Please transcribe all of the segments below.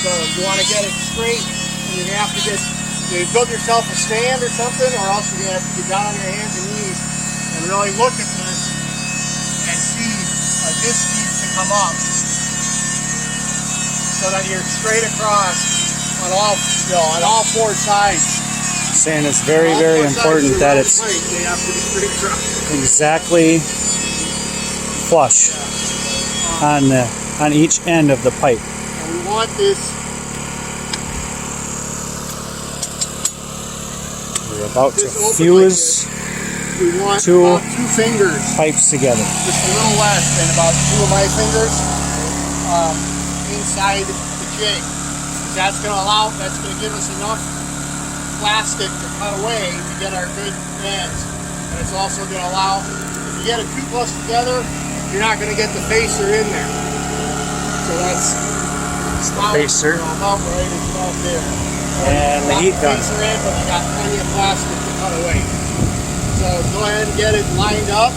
So you want to get it straight, and you have to get, you build yourself a stand or something, or else you're going to have to get down on your hands and knees and really look at this and see this needs to come up so that you're straight across on all four sides. Saying it's very, very important that it's exactly flush on each end of the pipe. And we want this. We're about to fuse two fingers pipes together. Just a little less than about 2 of my fingers inside the jig. That's going to give us enough plastic to cut away to get our good ends. And it's also going to allow, if you get it too close together, you're not going to get the facer in there. So that's the facer. About right, it's about there. And the heat gun. Facer in, but you got plenty of plastic to cut away. So go ahead and get it lined up.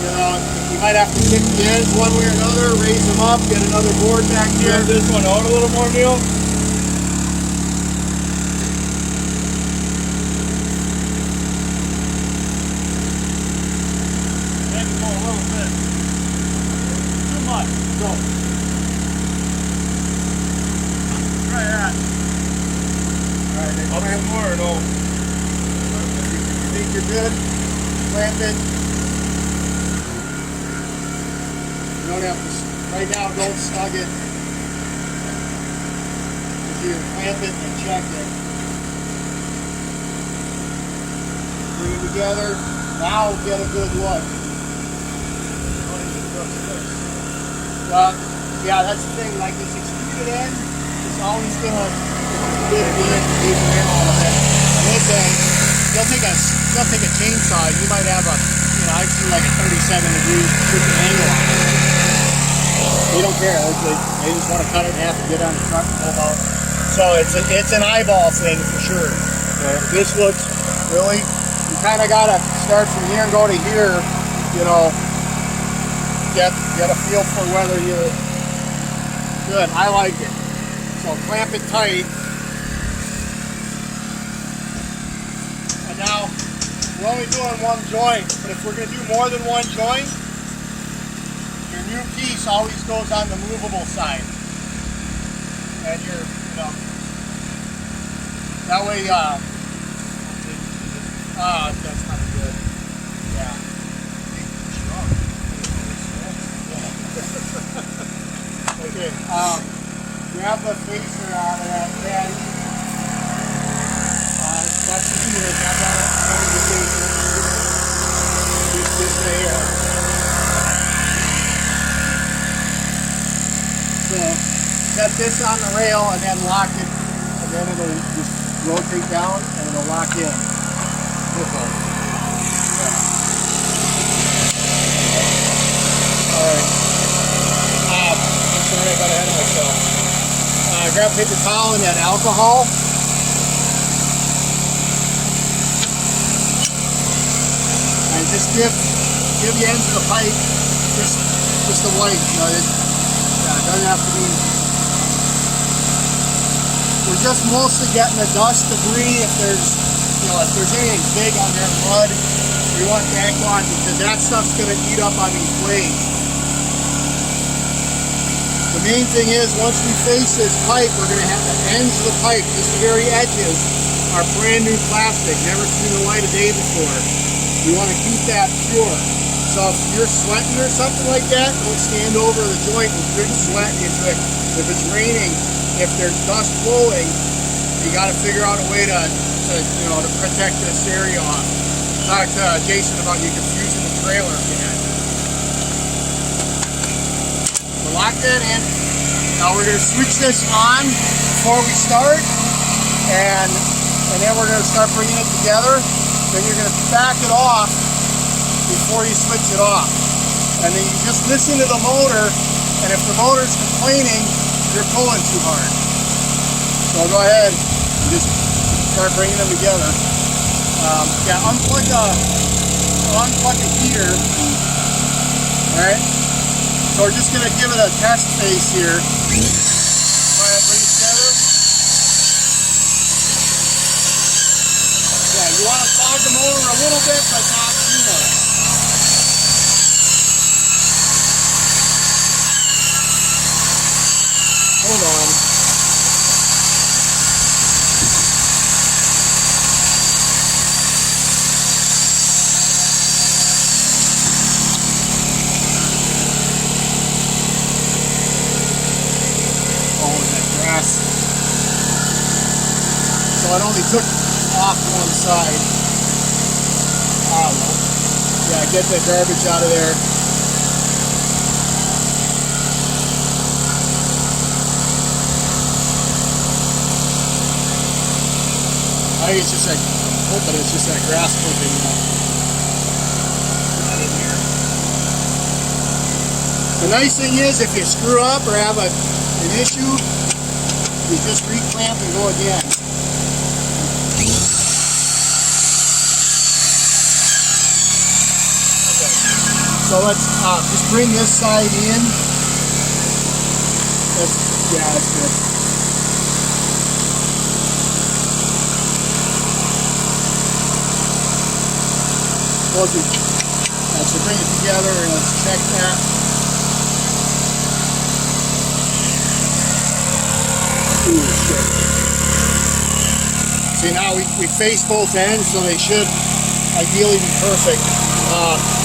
You know, you might have to kick the ends one way or another, raise them up, get another board back here. This one out a little more, Neil. Go. Try that. Alright, Up some more or no? You think you're good? Clamp it. You don't have to, right now, don't snug it. If you clamp it and check it. Bring it together. Now get a good look. Well, yeah, that's the thing. Like this extruded end, it's always gonna get it in all of it. On this end, they'll take a chainsaw. You might have I've seen like a 37-degree freaking angle on it. They don't care. They just want to cut it in half and get on the truck and pull out. So it's an eyeball thing for sure. Okay. This looks really. You kind of gotta start from here and go to here. You know. Get a feel for whether you're good. I like it. So clamp it tight. And now we're only doing one joint, but if we're going to do more than one joint, your new piece always goes on the movable side. And that way, that's not good. Yeah. Okay, grab the facer out of that caddy. That's the here, grab that out of the facer. Just this there. So, set this on the rail and then lock it, and then it'll just rotate down and it'll lock in. Alright. Sorry, I got ahead of myself. Grab paper towel and that alcohol. And just give the ends of the pipe just a wipe. You know, it doesn't have to be. We're just mostly getting the dust, debris. If there's anything big on there, mud, we want that gone because that stuff's going to eat up on these blades. The main thing is, once we face this pipe, we're going to have the ends of the pipe, just the very edges, are brand new plastic, never seen the light of day before. We want to keep that pure. So if you're sweating or something like that, don't stand over the joint and drip sweat into it. If it's raining, if there's dust blowing, you got to figure out a way to protect this area off. Talk to Jason about you confusing the trailer if you had. Lock that in. Now we're going to switch this on before we start, and then we're going to start bringing it together. Then you're going to back it off before you switch it off. And then you just listen to the motor, and if the motor's complaining, you're pulling too hard. So go ahead and just start bringing them together. Unplug the heater. All right. So we're just going to give it a test phase here. Go ahead, bring it You want to fog the motor a little bit, but not too much. Hold on. Oh, that grass. So it only took off one side. Yeah, get that garbage out of there. I think it's just like, hoping it's just that grass clipping. Not in here. The nice thing is, if you screw up or have an issue, you just reclamp and go again. So let's just bring this side in. That's good. So bring it together and let's check that. Ooh, shit. See, now we face both ends, so they should ideally be perfect.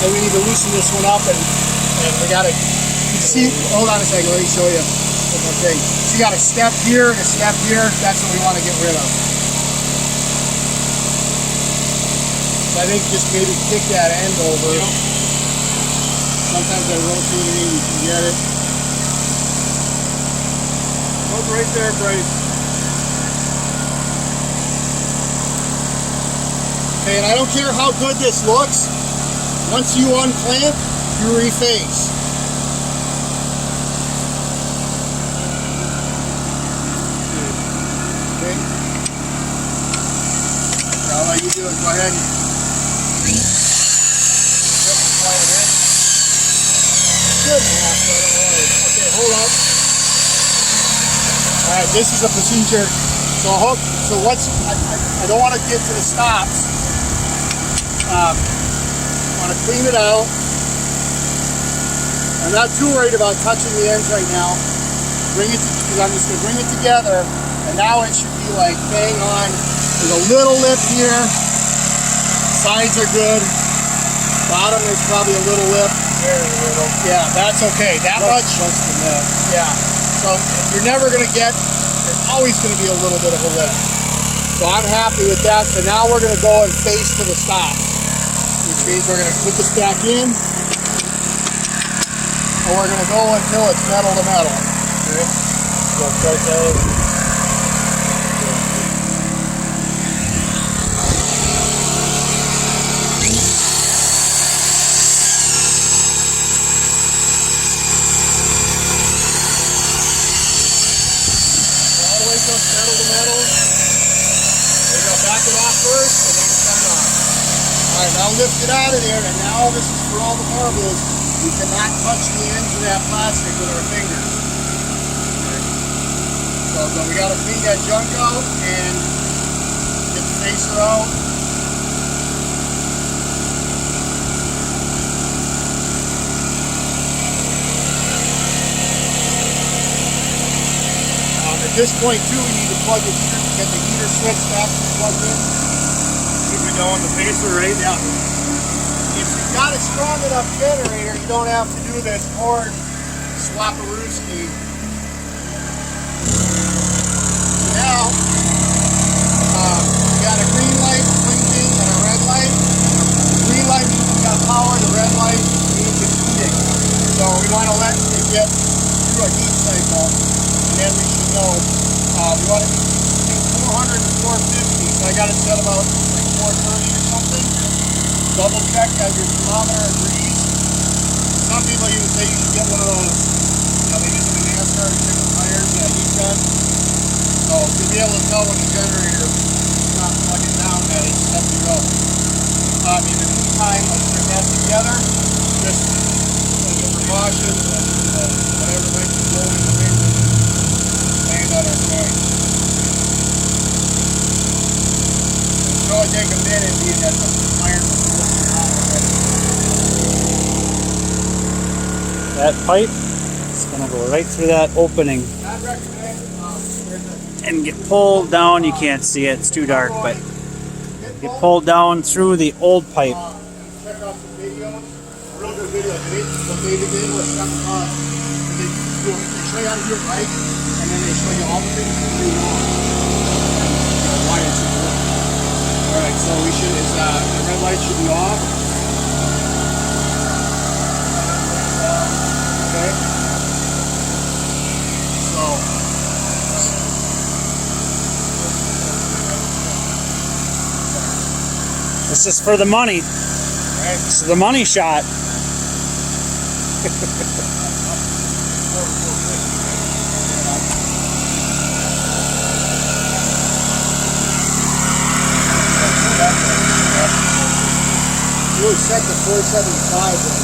And we need to loosen this one up, and we gotta see. Hold on a second, let me show you one more thing. So you got a step here and a step here. That's what we want to get rid of. So I think just maybe kick that end over. Yep. Sometimes I rotate it in, you can get it. Look right there, Bryce. Okay, and I don't care how good this looks. Once you unclamp, you reface. Okay. I'll let you do it. Go ahead. Good. Okay, hold up. All right, this is a procedure. So I don't want to get to the stops. I want to clean it out. I'm not too worried about touching the ends right now. Because I'm just going to bring it together, and now it should be like bang on. There's a little lip here. Sides are good. Bottom is probably a little lip. Very little. Yeah, that's okay. That much. Just enough. Yeah. So you're never going to get. There's always going to be a little bit of a lip. So I'm happy with that. So now we're going to go and face to the stop, which means we're going to put this back in, and we're going to go until it's metal to metal. Okay. So start that. Metal to metal. We're going to back it off first and then turn off. Alright, now lift it out of there, and now this is for all the marbles. We cannot touch the ends of that plastic with our fingers. Okay. So we got to clean that junk out and get the facer out. At this point too, we need to plug the heater, get the heater switch back plugged in. Keep it going, the facer right now. If you've got a strong enough generator, you don't have to do this hard swap-a-rooski. Now, we got a green light blinking and a red light. The green light means we got power, the red light means it's heating. So we want to let it get through a heat cycle, and then we should know. We want it between 400 and 450, so I got it set about like 430 or something. Double check that your thermometer agrees. Some people even say you should get one of those, they use them in NASCAR to check the tires, heat gun. So you'll be able to tell when the generator is not plugging down that it's set to go. In the meantime, let's bring that together, just as a precaution, and whatever might be blowing in the wind, land on our joint. It'll probably take a minute. seeing that the iron was lifting out already. That pipe is going to go right through that opening I'd recommend and get pulled down. You can't see it, it's too dark, but get pulled down through the old pipe. check out some videos, real good videos. What they did was come across. They show you how to do it right, and then they show you all the things you can do wrong. And why it's important. Alright, so we should, the red light should be off. Okay. So, This is for the money. right. This is the money shot. You would set the 475 then.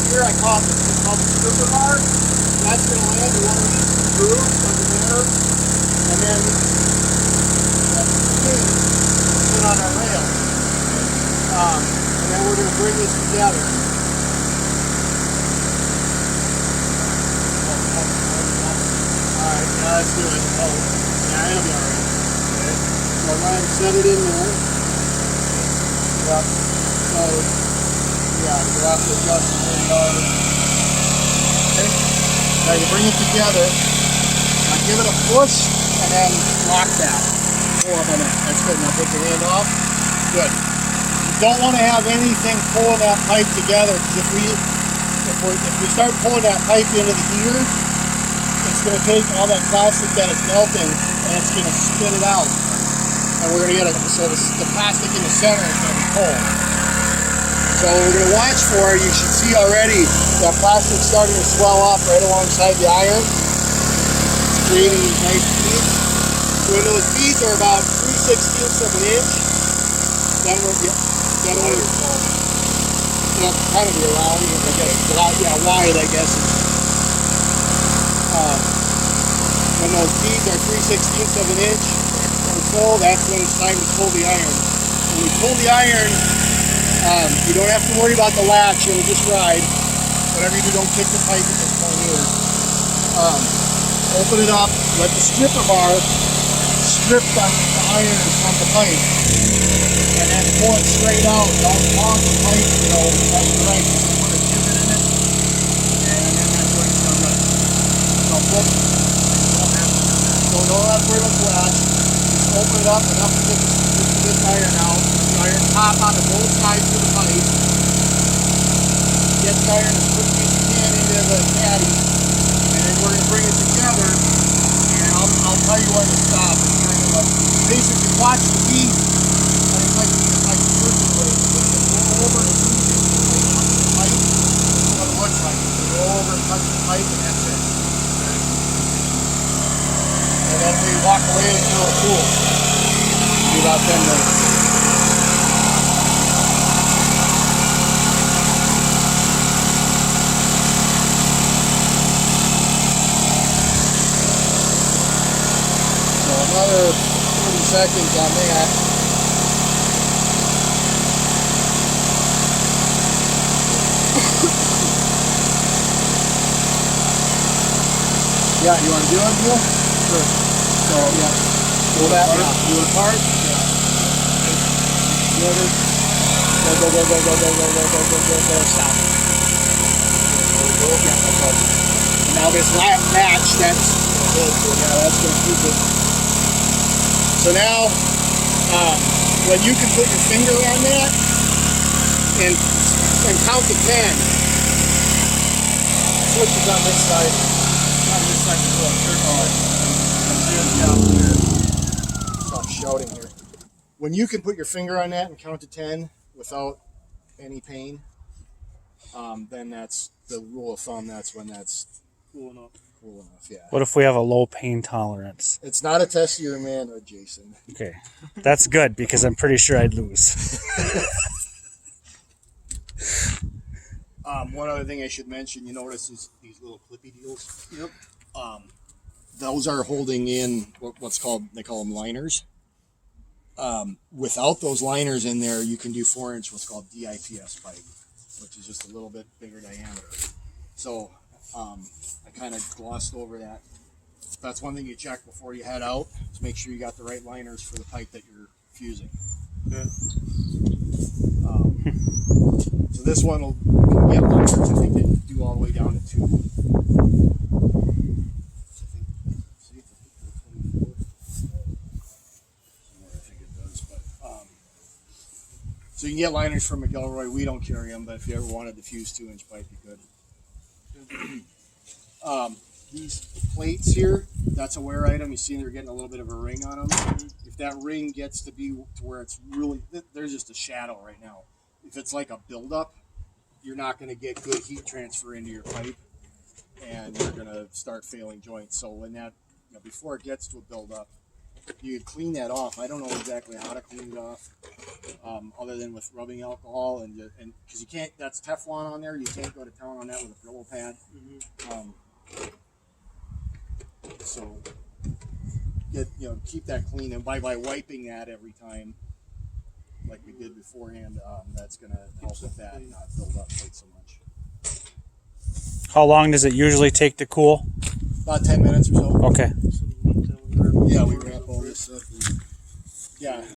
Here I call it it's called the stripper bar. That's going to land in one of these grooves under there, and then that pin is put on our rail. And then we're going to bring this together. Alright, yeah, that's good. Oh, yeah, it'll be alright. Okay. So I'm going to set it in there. Yep. So, yeah, you have to adjust it where you are. Okay. Now you bring it together. Now give it a push and then lock that. Pull up on it. That's good. Now take your hand off. Good. You don't want to have anything pulling that pipe together, because if we start pulling that pipe into the heater, it's going to take all that plastic that it's melting and it's going to spit it out. And we're going to get the plastic in the center is going to be cold. So we're going to watch for, you should see already that plastic starting to swell up right alongside the iron. It's creating these nice beads. When those beads are about 3/16 of an inch, then they'll kind of be around, I guess. Yeah, wide, I guess. When those beads are 3/16 of an inch or so, that's when it's time to pull the iron. When we pull the iron, you don't have to worry about the latch, it'll just ride. Whatever you do, don't kick the pipe at this point either. Open it up, let the stripper bar strip the iron from the pipe, and then pull it straight out. Don't hog the pipe, left and right. Just put a divot in it, and then that's what it's done right. So don't have to worry about the latch. Just open it up enough to get this iron out. Iron top on both sides of the pipe. Get the iron as quickly as you can into the caddy, and then we're going to bring it together, and I'll tell you when to stop. It's kind of like, basically watch the beads, and it's like a circuit blade. When you go over and touch the pipe, that's what it looks like. You go over and touch the pipe, and that's it. And then we walk away until it cools. Be about 10 minutes. Another 30 seconds on that. Yeah, you want to do it, Bill? Sure. So, yeah. Pull that out. Do it apart? Yeah. Good. Go. Stop. Yeah, that's all. Now this latch, that's good. Yeah, that's going to keep it. So now, when you can put your finger on that and count to 10. Switch is on this side. On this side as well. Stop shouting here. When you can put your finger on that and count to 10 without any pain, then that's the rule of thumb. That's when that's cool cool enough. Yeah. What if we have a low pain tolerance? It's not a test of your manhood, Jason. Okay, that's good because I'm pretty sure I'd lose. One other thing I should mention, you notice is these little clippy deals. Yep. Those are holding in what's called, they call them liners. Without those liners in there, you can do 4-inch what's called DIPS pipe, which is just a little bit bigger diameter. So I kind of glossed over that. That's one thing you check before you head out, to make sure you got the right liners for the pipe that you're fusing. Yeah. So this one will, you can get liners, I think they do all the way down to 2. So you can get liners from McElroy. We don't carry them, but if you ever wanted to fuse 2-inch pipe, you could. These plates here, that's a wear item. You see they're getting a little bit of a ring on them. If that ring gets to be to where it's really, there's just a shadow right now. If it's like a buildup, you're not going to get good heat transfer into your pipe, and you're going to start failing joints. So when that, before it gets to a buildup, you can clean that off. I don't know exactly how to clean it off, other than with rubbing alcohol, and because you can't, that's Teflon on there. You can't go to town on that with a Brillo pad. So keep that clean, and by wiping that every time, like we did beforehand, that's gonna help with that and not build up quite so much. How long does it usually take to cool? About 10 minutes or so. Okay. Yeah, we wrap all this up. Yeah,